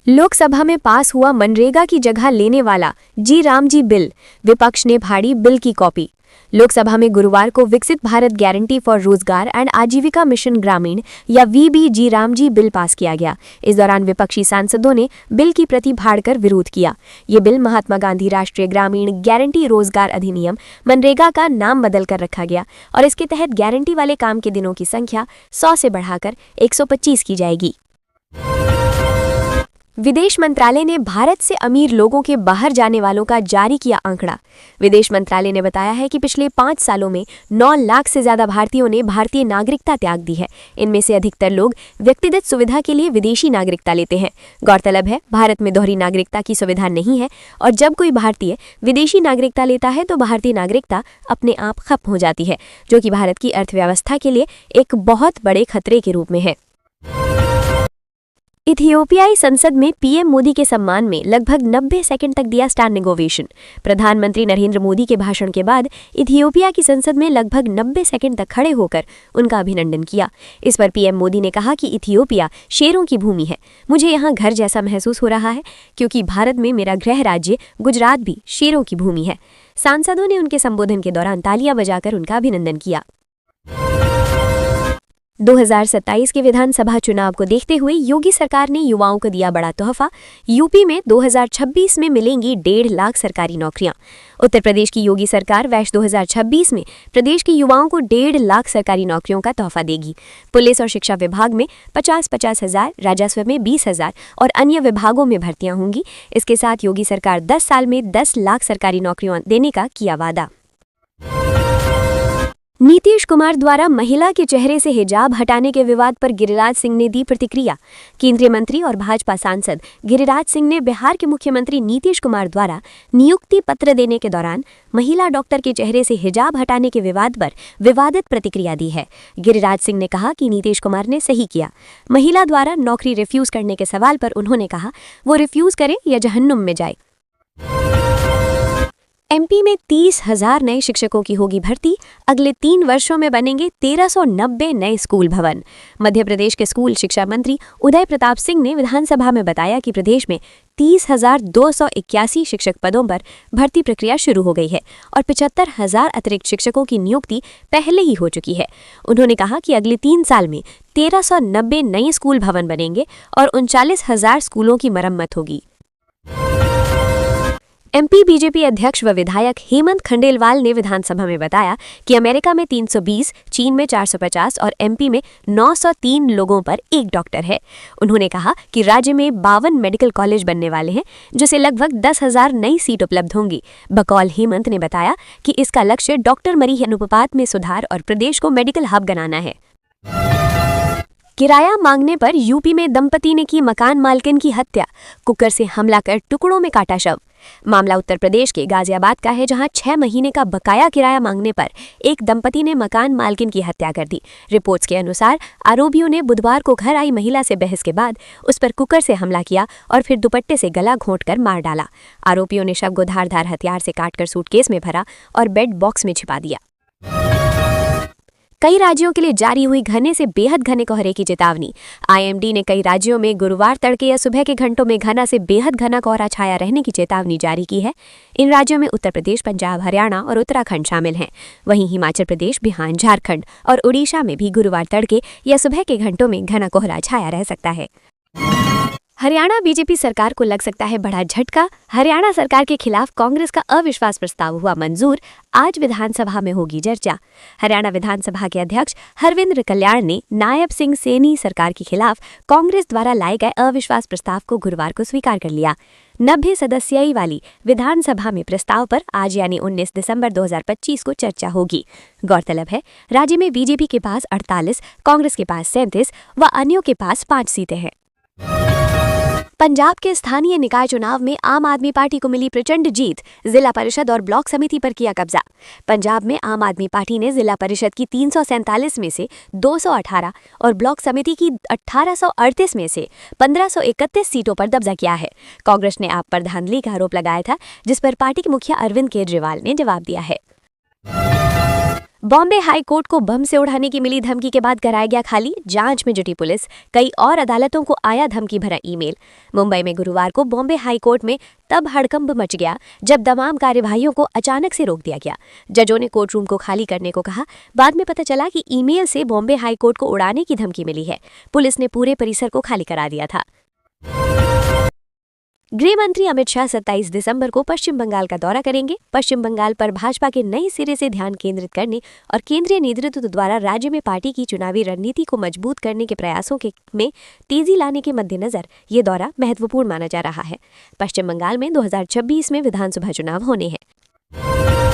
लोकसभा में पास हुआ मनरेगा की जगह लेने वाला जी राम जी बिल, विपक्ष ने फाड़ी बिल की कॉपी। लोकसभा में गुरुवार को विकसित भारत गारंटी फॉर रोजगार एंड आजीविका मिशन ग्रामीण या वीबी जी राम जी बिल पास किया गया। इस दौरान विपक्षी सांसदों ने बिल की प्रति फाड़कर विरोध किया। ये बिल महात्मा गांधी राष्ट्रीय ग्रामीण गारंटी रोजगार अधिनियम मनरेगा का नाम बदलकर रखा गया और इसके तहत गारंटी वाले काम के दिनों की संख्या 100 से बढ़ाकर 125 की जाएगी। विदेश मंत्रालय ने भारत से अमीर लोगों के बाहर जाने वालों का जारी किया आंकड़ा। विदेश मंत्रालय ने बताया है कि पिछले 5 सालों में 9 लाख से ज्यादा भारतीयों ने भारतीय नागरिकता त्याग दी है। इनमें से अधिकतर लोग व्यक्तिगत सुविधा के लिए विदेशी नागरिकता लेते हैं। गौरतलब है, भारत में दोहरी नागरिकता की सुविधा नहीं है और जब कोई भारतीय विदेशी नागरिकता लेता है तो भारतीय नागरिकता अपने आप खत्म हो जाती है, जो कि भारत की अर्थव्यवस्था के लिए एक बहुत बड़े खतरे के रूप में है। इथियोपियाई संसद में पीएम मोदी के सम्मान में लगभग 90 सेकंड तक दिया स्टैंडिंग ओवेशन। प्रधानमंत्री नरेंद्र मोदी के भाषण के बाद इथियोपिया की संसद में लगभग 90 सेकंड तक खड़े होकर उनका अभिनंदन किया। इस पर पीएम मोदी ने कहा कि इथियोपिया शेरों की भूमि है। मुझे यहाँ घर जैसा महसूस हो रहा है क्योंकि भारत में मेरा गृह राज्य गुजरात भी शेरों की भूमि है। सांसदों ने उनके संबोधन के दौरान तालियां बजाकर उनका अभिनंदन किया। 2027 के विधानसभा चुनाव को देखते हुए योगी सरकार ने युवाओं को दिया बड़ा तोहफा। यूपी में 2026 में मिलेंगी 1.5 लाख सरकारी नौकरियां। उत्तर प्रदेश की योगी सरकार वर्ष 2026 में प्रदेश के युवाओं को 1.5 लाख सरकारी नौकरियों का तोहफा देगी। पुलिस और शिक्षा विभाग में 50-50 हजार, राजस्व में 20 हजार और अन्य विभागों में भर्तियां होंगी। इसके साथ योगी सरकार 10 साल में 10 लाख सरकारी नौकरियां देने का किया वादा। नीतीश कुमार द्वारा महिला के चेहरे से हिजाब हटाने के विवाद पर गिरिराज सिंह ने दी प्रतिक्रिया। केंद्रीय मंत्री और भाजपा सांसद गिरिराज सिंह ने बिहार के मुख्यमंत्री नीतीश कुमार द्वारा नियुक्ति पत्र देने के दौरान महिला डॉक्टर के चेहरे से हिजाब हटाने के विवाद पर विवादित प्रतिक्रिया दी है। गिरिराज सिंह ने कहा कि नीतीश कुमार ने सही किया। महिला द्वारा नौकरी रिफ्यूज करने के सवाल पर उन्होंने कहा, वो रिफ्यूज करे या जहन्नुम में जाए। एमपी में 30,000 नए शिक्षकों की होगी भर्ती। अगले 3 वर्षों में बनेंगे 1390 नए स्कूल भवन। मध्य प्रदेश के स्कूल शिक्षा मंत्री उदय प्रताप सिंह ने विधानसभा में बताया कि प्रदेश में 30,281 शिक्षक पदों पर भर्ती प्रक्रिया शुरू हो गई है और 75,000 अतिरिक्त शिक्षकों की नियुक्ति पहले ही हो चुकी है। उन्होंने कहा कि अगले 3 साल में 1390 नए स्कूल भवन बनेंगे और 39,000 स्कूलों की मरम्मत होगी। एमपी बीजेपी अध्यक्ष व विधायक हेमंत खंडेलवाल ने विधानसभा में बताया कि अमेरिका में 320, चीन में 450 और एमपी में 903 लोगों पर 1 डॉक्टर है। उन्होंने कहा कि राज्य में 52 मेडिकल कॉलेज बनने वाले हैं, जिससे लगभग 10,000 नई सीट उपलब्ध होंगी। बकौल हेमंत ने बताया कि इसका लक्ष्य डॉक्टर मरीज अनुपात में सुधार और प्रदेश को मेडिकल हब बनाना है। किराया मांगने पर यूपी में दंपति ने की मकान मालकिन की हत्या, कुकर से हमला कर टुकड़ों में काटा शव। मामला उत्तर प्रदेश के गाजियाबाद का है, जहां 6 महीने का बकाया किराया मांगने पर एक दंपति ने मकान मालकिन की हत्या कर दी। रिपोर्ट्स के अनुसार आरोपियों ने बुधवार को घर आई महिला से बहस के बाद उस पर कुकर से हमला किया और फिर दुपट्टे से गला घोंटकर मार डाला। आरोपियों ने शव को धारदार हथियार से काटकर सूटकेस में भरा और बेड बॉक्स में छिपा दिया। कई राज्यों के लिए जारी हुई घने से बेहद घने कोहरे की चेतावनी। आईएमडी ने कई राज्यों में गुरुवार तड़के या सुबह के घंटों में घना से बेहद घना कोहरा छाया रहने की चेतावनी जारी की है। इन राज्यों में उत्तर प्रदेश, पंजाब, हरियाणा और उत्तराखंड शामिल हैं। वहीं हिमाचल प्रदेश, बिहार, झारखंड और उड़ीसा में भी गुरुवार तड़के या सुबह के घंटों में घना कोहरा छाया रह सकता है। हरियाणा बीजेपी सरकार को लग सकता है बड़ा झटका। हरियाणा सरकार के खिलाफ कांग्रेस का अविश्वास प्रस्ताव हुआ मंजूर। आज विधानसभा में होगी चर्चा। हरियाणा विधानसभा के अध्यक्ष हरविंद्र कल्याण ने नायब सिंह सैनी सरकार के खिलाफ कांग्रेस द्वारा लाए गए अविश्वास प्रस्ताव को गुरुवार को स्वीकार कर लिया। 90 सदस्यीय वाली विधानसभा में प्रस्ताव पर आज यानी 19 दिसंबर 2025 को चर्चा होगी। गौरतलब है, राज्य में बीजेपी के पास 48, कांग्रेस के पास 37 व अन्यों के पास 5 सीटें हैं। पंजाब के स्थानीय निकाय चुनाव में आम आदमी पार्टी को मिली प्रचंड जीत। जिला परिषद और ब्लॉक समिति पर किया कब्जा। पंजाब में आम आदमी पार्टी ने जिला परिषद की 347 में से 218 और ब्लॉक समिति की 1838 में से 1531 सीटों पर कब्जा किया है। कांग्रेस ने आप पर धांधली का आरोप लगाया था, जिस पर पार्टी के मुखिया अरविंद केजरीवाल ने जवाब दिया है। बॉम्बे हाई कोर्ट को बम से उड़ाने की मिली धमकी के बाद कराया गया खाली, जांच में जुटी पुलिस। कई और अदालतों को आया धमकी भरा ईमेल। मुंबई में गुरुवार को बॉम्बे हाई कोर्ट में तब हड़कंप मच गया जब तमाम कार्यवाहियों को अचानक से रोक दिया गया। जजों ने कोर्ट रूम को खाली करने को कहा। बाद में पता चला कि ईमेल से बॉम्बे हाई कोर्ट को उड़ाने की धमकी मिली है। पुलिस ने पूरे परिसर को खाली करा दिया था। गृह मंत्री अमित शाह 27 दिसंबर को पश्चिम बंगाल का दौरा करेंगे। पश्चिम बंगाल पर भाजपा के नए सिरे से ध्यान केंद्रित करने और केंद्रीय नेतृत्व द्वारा राज्य में पार्टी की चुनावी रणनीति को मजबूत करने के प्रयासों में तेजी लाने के मद्देनजर ये दौरा महत्वपूर्ण माना जा रहा है। पश्चिम बंगाल में 2026 में विधानसभा चुनाव होने हैं।